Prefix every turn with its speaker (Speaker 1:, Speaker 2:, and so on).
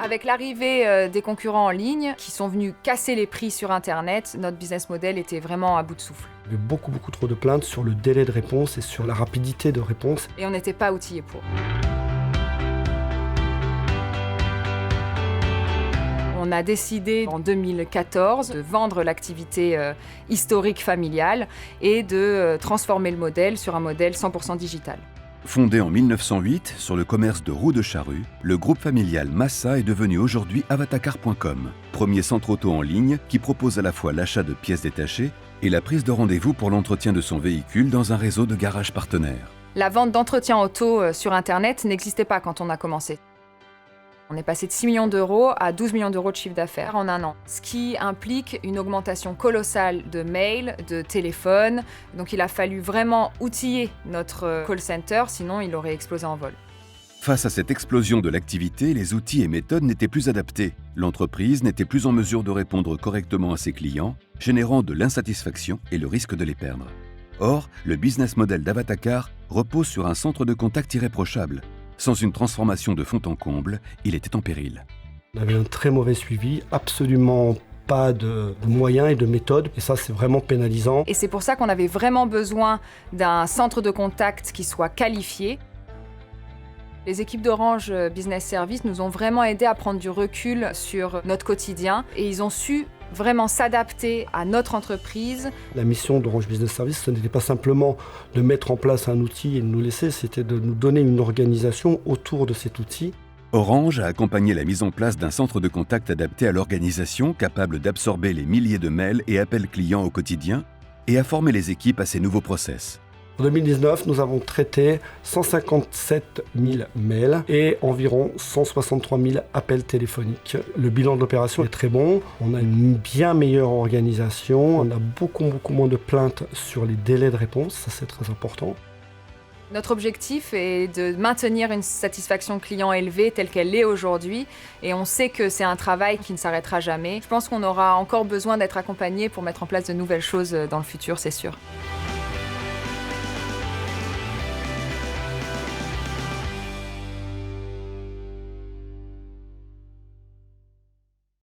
Speaker 1: Avec l'arrivée des concurrents en ligne qui sont venus casser les prix sur Internet, notre business model était vraiment à bout de souffle.
Speaker 2: Il y avait beaucoup trop de plaintes sur le délai de réponse et sur la rapidité de réponse.
Speaker 1: Et on n'était pas outillés pour. On a décidé en 2014 de vendre l'activité historique familiale et de transformer le modèle sur un modèle 100% digital.
Speaker 3: Fondé en 1908 sur le commerce de roues de charrue, le groupe familial Massa est devenu aujourd'hui Avatacar.com, premier centre auto en ligne qui propose à la fois l'achat de pièces détachées et la prise de rendez-vous pour l'entretien de son véhicule dans un réseau de garages partenaires.
Speaker 1: La vente d'entretien auto sur Internet n'existait pas quand on a commencé. On est passé de 6 millions d'euros à 12 millions d'euros de chiffre d'affaires en un an, ce qui implique une augmentation colossale de mails, de téléphones. Donc il a fallu vraiment outiller notre call center, sinon il aurait explosé en vol.
Speaker 3: Face à cette explosion de l'activité, les outils et méthodes n'étaient plus adaptés. L'entreprise n'était plus en mesure de répondre correctement à ses clients, générant de l'insatisfaction et le risque de les perdre. Or, le business model d'Avatacar repose sur un centre de contact irréprochable. Sans une transformation de fond en comble, il était en péril.
Speaker 2: On avait un très mauvais suivi, absolument pas de moyens et de méthodes, et ça c'est vraiment pénalisant.
Speaker 1: Et c'est pour ça qu'on avait vraiment besoin d'un centre de contact qui soit qualifié. Les équipes d'Orange Business Service nous ont vraiment aidés à prendre du recul sur notre quotidien et ils ont su vraiment s'adapter à notre entreprise.
Speaker 2: La mission d'Orange Business Service, ce n'était pas simplement de mettre en place un outil et de nous laisser, c'était de nous donner une organisation autour de cet outil.
Speaker 3: Orange a accompagné la mise en place d'un centre de contact adapté à l'organisation, capable d'absorber les milliers de mails et appels clients au quotidien, et a formé les équipes à ces nouveaux process.
Speaker 2: En 2019, nous avons traité 157 000 mails et environ 163 000 appels téléphoniques. Le bilan de l'opération est très bon. On a une bien meilleure organisation. On a beaucoup moins de plaintes sur les délais de réponse. Ça, c'est très important.
Speaker 1: Notre objectif est de maintenir une satisfaction client élevée telle qu'elle est aujourd'hui. Et on sait que c'est un travail qui ne s'arrêtera jamais. Je pense qu'on aura encore besoin d'être accompagné pour mettre en place de nouvelles choses dans le futur, c'est sûr.